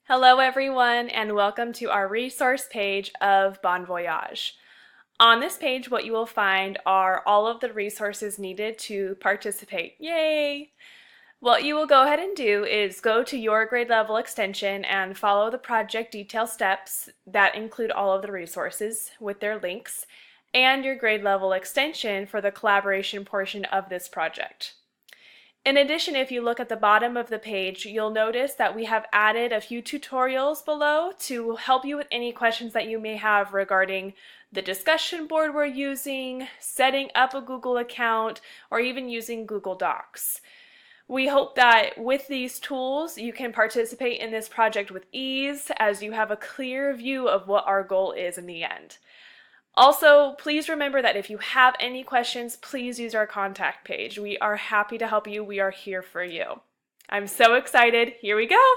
Hello everyone and welcome to our resource page of Voyage. On this page what you will find are all of the resources needed to participate. Yay! What you will go ahead and do is go to your grade level extension and follow the project detail steps that include all of the resources with their links and your grade level extension for the collaboration portion of this project. In addition, if you look at the bottom of the page, you'll notice that we have added a few tutorials below to help you with any questions that you may have regarding the discussion board we're using, setting up a Google account, or even using Google Docs. We hope that with these tools you can participate in this project with ease as you have a clear view of what our goal is in the end. Also, please remember that if you have any questions, please use our contact page. We are happy to help you. We are here for you. I'm so excited. Here we go.